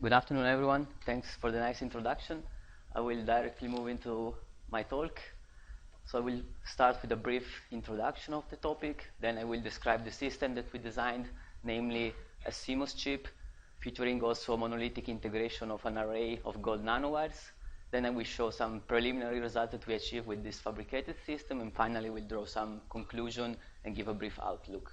Good afternoon, everyone. Thanks for the nice introduction. I will directly move into my talk. So I will start with a brief introduction of the topic. Then I will describe the system that we designed, namely a CMOS chip, featuring also a monolithic integration of an array of gold nanowires. Then I will show some preliminary results that we achieved with this fabricated system, and finally we'll draw some conclusion and give a brief outlook.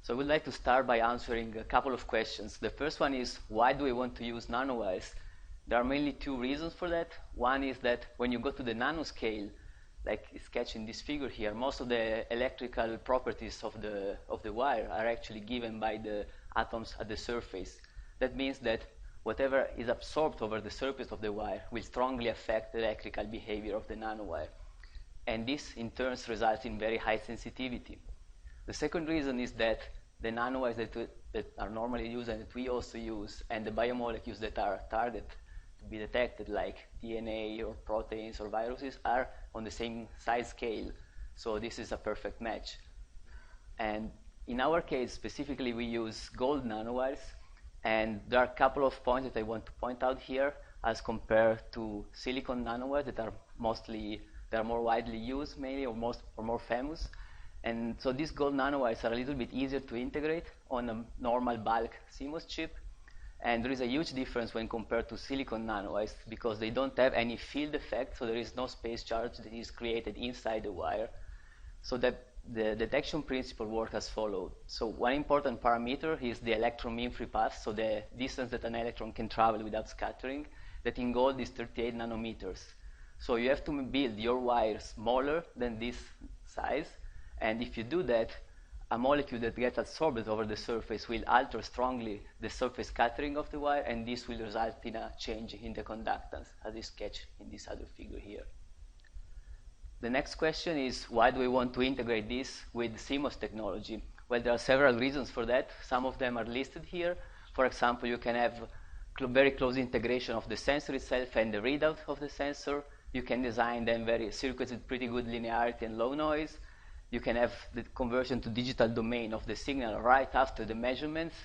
So I would like to start by answering a couple of questions. The first one is, why do we want to use nanowires? There are mainly two reasons for that. One is that when you go to the nanoscale, like it's sketched in this figure here, most of the electrical properties of the wire are actually given by the atoms at the surface. That means that whatever is absorbed over the surface of the wire will strongly affect the electrical behavior of the nanowire. And this, in turn, results in very high sensitivity. The second reason is that the nanowires that are normally used and that we also use, and the biomolecules that are targeted to be detected, like DNA or proteins or viruses, are on the same size scale. So this is a perfect match. And in our case, specifically, we use gold nanowires. And there are a couple of points that I want to point out here as compared to silicon nanowires that are more widely used, mainly, or more famous. And so these gold nanowires are a little bit easier to integrate on a normal bulk CMOS chip. And there is a huge difference when compared to silicon nanowires because they don't have any field effect, so there is no space charge that is created inside the wire. So that the detection principle works as follows. So one important parameter is the electron mean free path, so the distance that an electron can travel without scattering, that in gold is 38 nanometers. So you have to build your wire smaller than this size. And if you do that, a molecule that gets absorbed over the surface will alter strongly the surface scattering of the wire, and this will result in a change in the conductance, as is sketched in this other figure here. The next question is, why do we want to integrate this with CMOS technology? Well, there are several reasons for that. Some of them are listed here. For example, you can have very close integration of the sensor itself and the readout of the sensor. You can design them circuits with pretty good linearity and low noise. You can have the conversion to digital domain of the signal right after the measurements.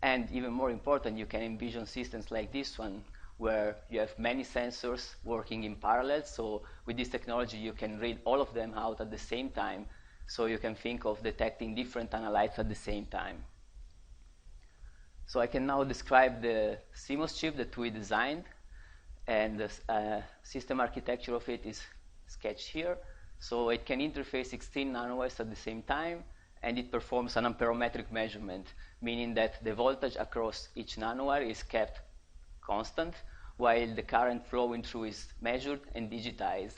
And even more important, you can envision systems like this one, where you have many sensors working in parallel. So with this technology, you can read all of them out at the same time. So you can think of detecting different analytes at the same time. So I can now describe the CMOS chip that we designed. And the system architecture of it is sketched here. So it can interface 16 nanowires at the same time, and it performs an amperometric measurement, meaning that the voltage across each nanowire is kept constant, while the current flowing through is measured and digitized.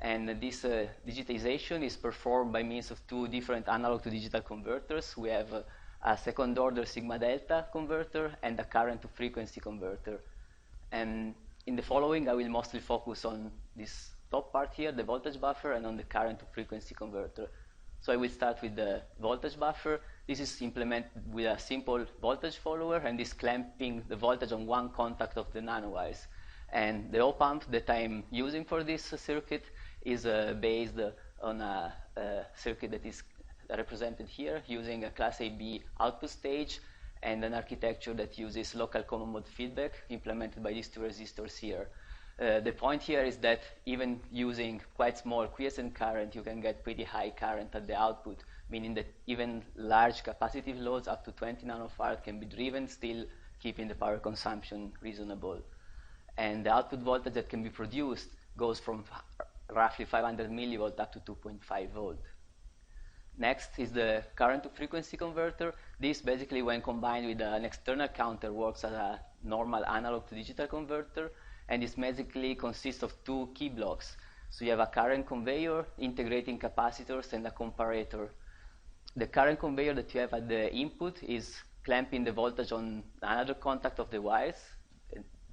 And this digitization is performed by means of two different analog to digital converters. We have a second order sigma delta converter and a current to frequency converter. And in the following, I will mostly focus on this top part here, the voltage buffer, and on the current to frequency converter. So I will start with the voltage buffer. This is implemented with a simple voltage follower, and is clamping the voltage on one contact of the nanowires. And the op-amp that I'm using for this circuit is based on a circuit that is represented here using a Class AB output stage and an architecture that uses local common mode feedback implemented by these two resistors here. The point here is that even using quite small quiescent current, you can get pretty high current at the output, meaning that even large capacitive loads up to 20 nanofarad can be driven, still keeping the power consumption reasonable. And the output voltage that can be produced goes from roughly 500 millivolt up to 2.5 volt. Next is the current to frequency converter. This basically, when combined with an external counter, works as a normal analog to digital converter. And this basically consists of two key blocks. So you have a current conveyor integrating capacitors and a comparator. The current conveyor that you have at the input is clamping the voltage on another contact of the wires,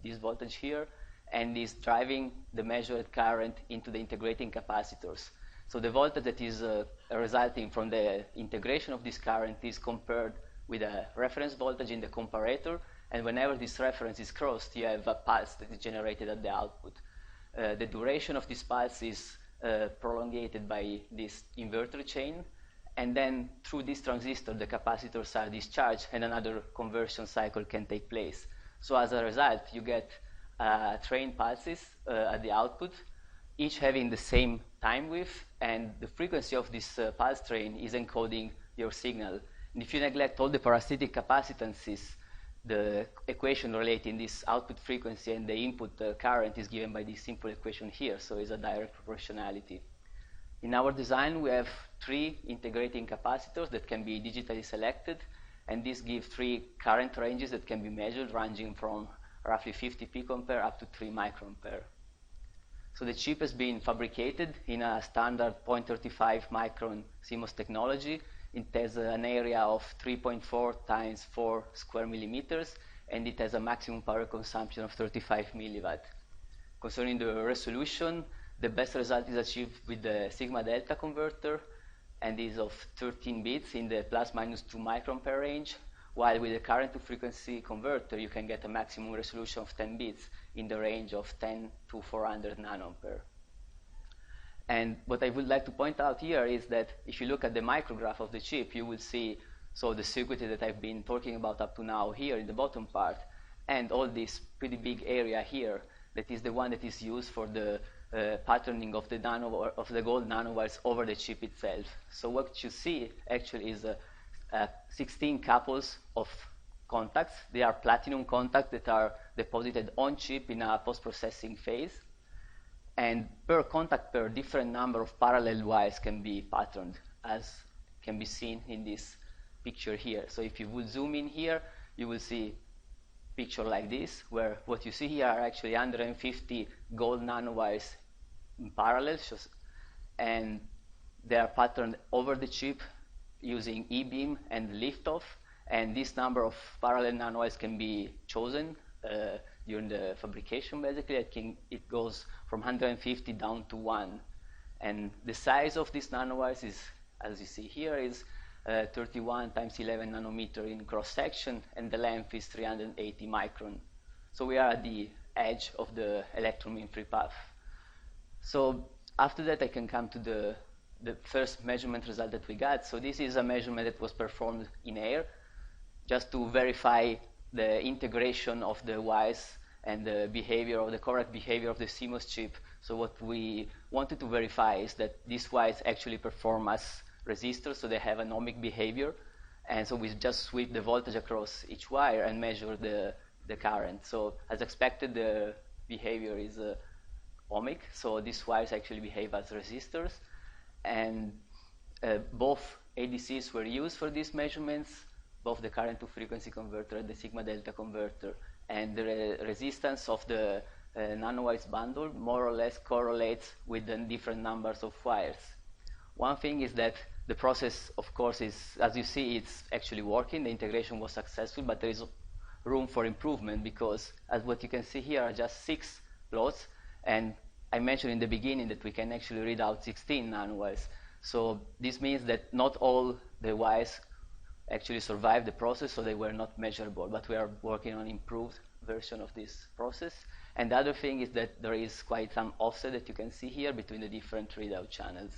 this voltage here, and is driving the measured current into the integrating capacitors. So the voltage that is resulting from the integration of this current is compared with a reference voltage in the comparator. And whenever this reference is crossed, you have a pulse that is generated at the output. The duration of this pulse is prolongated by this inverter chain. And then through this transistor, the capacitors are discharged and another conversion cycle can take place. So as a result, you get train pulses at the output, each having the same time width, and the frequency of this pulse train is encoding your signal. And if you neglect all the parasitic capacitances, the equation relating this output frequency and the input current is given by this simple equation here, so it's a direct proportionality. In our design, we have 3 integrating capacitors that can be digitally selected, and this gives 3 current ranges that can be measured, ranging from roughly 50 picoampere up to 3 microampere. So the chip has been fabricated in a standard 0.35 micron CMOS technology. It has an area of 3.4 times 4 square millimeters, and it has a maximum power consumption of 35 milliwatt. Concerning the resolution, the best result is achieved with the sigma delta converter, and is of 13 bits in the plus minus 2 microampere range, while with the current to frequency converter, you can get a maximum resolution of 10 bits in the range of 10 to 400 nanoampere. And what I would like to point out here is that if you look at the micrograph of the chip, you will see the circuitry that I've been talking about up to now here in the bottom part, and all this pretty big area here, that is the one that is used for the patterning of the gold nanowires over the chip itself. So what you see actually is 16 couples of contacts. They are platinum contacts that are deposited on chip in a post-processing phase. And per contact pair, different number of parallel wires can be patterned, as can be seen in this picture here. So if you would zoom in here, you will see a picture like this, where what you see here are actually 150 gold nanowires in parallel, and they are patterned over the chip using E-beam and liftoff. And this number of parallel nanowires can be chosen during the fabrication, basically. It goes from 150 down to 1. And the size of these nanowires is, as you see here, is 31 times 11 nanometer in cross-section, and the length is 380 micron. So we are at the edge of the electron mean free path. So after that, I can come to the first measurement result that we got. So this is a measurement that was performed in air, just to verify the integration of the wires and the behavior, or the correct behavior of the CMOS chip. So what we wanted to verify is that these wires actually perform as resistors, so they have an ohmic behavior. And so we just sweep the voltage across each wire and measure the current. So as expected, the behavior is ohmic, so these wires actually behave as resistors. And both ADCs were used for these measurements, both the current to frequency converter and the sigma delta converter. And the resistance of the nanowires bundle more or less correlates with the different numbers of wires. One thing is that the process, of course, is, as you see, it's actually working. The integration was successful, but there is room for improvement, because as what you can see here are just 6 plots. And I mentioned in the beginning that we can actually read out 16 nanowires. So this means that not all the wires actually survived the process, so they were not measurable, but we are working on improved version of this process. And the other thing is that there is quite some offset that you can see here between the different readout channels.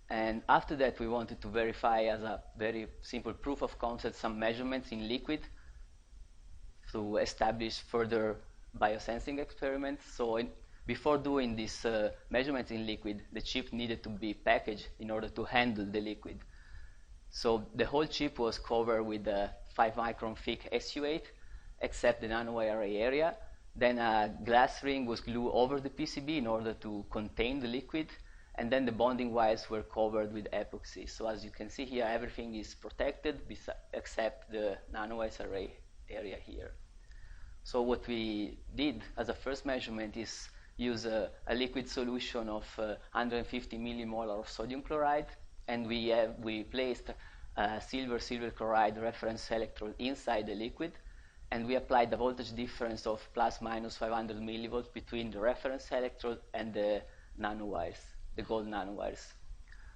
And after that, we wanted to verify, as a very simple proof of concept, some measurements in liquid to establish further biosensing experiments. So before doing these measurements in liquid, the chip needed to be packaged in order to handle the liquid. So the whole chip was covered with a 5 micron thick SU8, except the nanowire array area. Then a glass ring was glued over the PCB in order to contain the liquid. And then the bonding wires were covered with epoxy. So as you can see here, everything is protected except the nanowires array area here. So what we did as a first measurement is use a liquid solution of 150 millimolar of sodium chloride, and we placed a silver chloride reference electrode inside the liquid, and we applied the voltage difference of plus minus 500 millivolts between the reference electrode and the nanowires, the gold nanowires.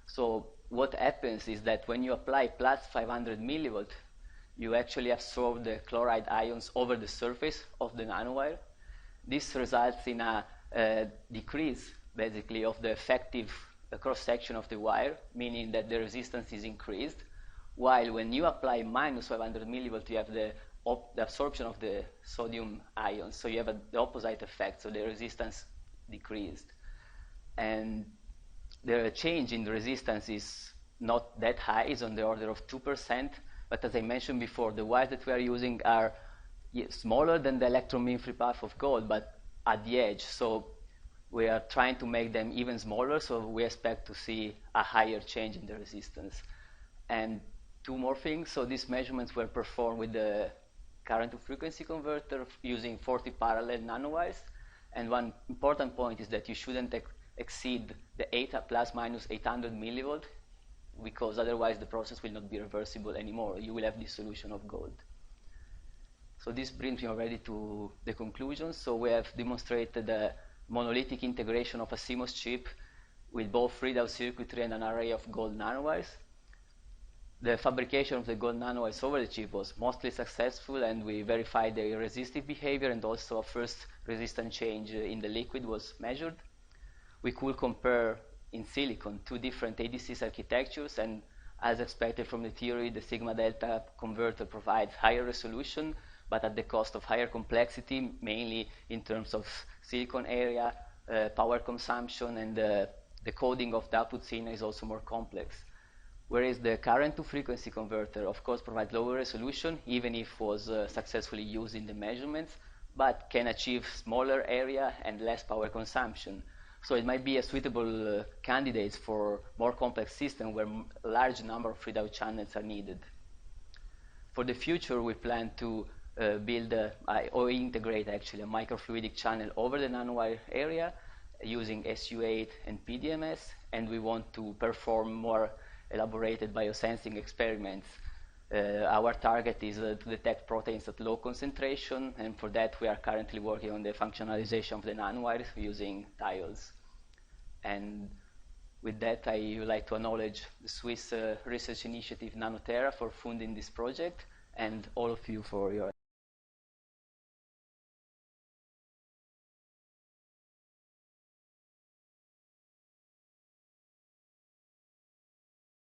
So what happens is that when you apply plus 500 millivolts, you actually absorb the chloride ions over the surface of the nanowire. This results in a decrease, basically, of the effective cross-section of the wire, meaning that the resistance is increased, while when you apply minus 500 millivolts, you have the the absorption of the sodium ions. So you have the opposite effect, so the resistance decreased. And the change in the resistance is not that high, it's on the order of 2%, but as I mentioned before, the wires that we are using are smaller than the electron beam free path of gold, but at the edge, so we are trying to make them even smaller, so we expect to see a higher change in the resistance. And two more things, so these measurements were performed with the current to frequency converter using 40 parallel nanowires, and one important point is that you shouldn't exceed the plus minus 800 millivolt, because otherwise the process will not be reversible anymore. You will have this solution of gold. So this brings me already to the conclusion. So we have demonstrated the monolithic integration of a CMOS chip with both readout circuitry and an array of gold nanowires. The fabrication of the gold nanowires over the chip was mostly successful, and we verified the resistive behavior, and also a first resistance change in the liquid was measured. We could compare in silicon two different ADCs architectures, and as expected from the theory, the sigma delta converter provides higher resolution, but at the cost of higher complexity, mainly in terms of silicon area, power consumption, and the coding of the output signal is also more complex. Whereas the current to frequency converter, of course, provides lower resolution, even if was successfully used in the measurements, but can achieve smaller area and less power consumption. So it might be a suitable candidate for more complex systems where a large number of readout channels are needed. For the future, we plan to build or integrate actually a microfluidic channel over the nanowire area using SU8 and PDMS, and we want to perform more elaborated biosensing experiments. Our target is to detect proteins at low concentration, and for that we are currently working on the functionalization of the nanowires using diodes. And with that, I would like to acknowledge the Swiss research initiative Nanoterra for funding this project, and all of you for your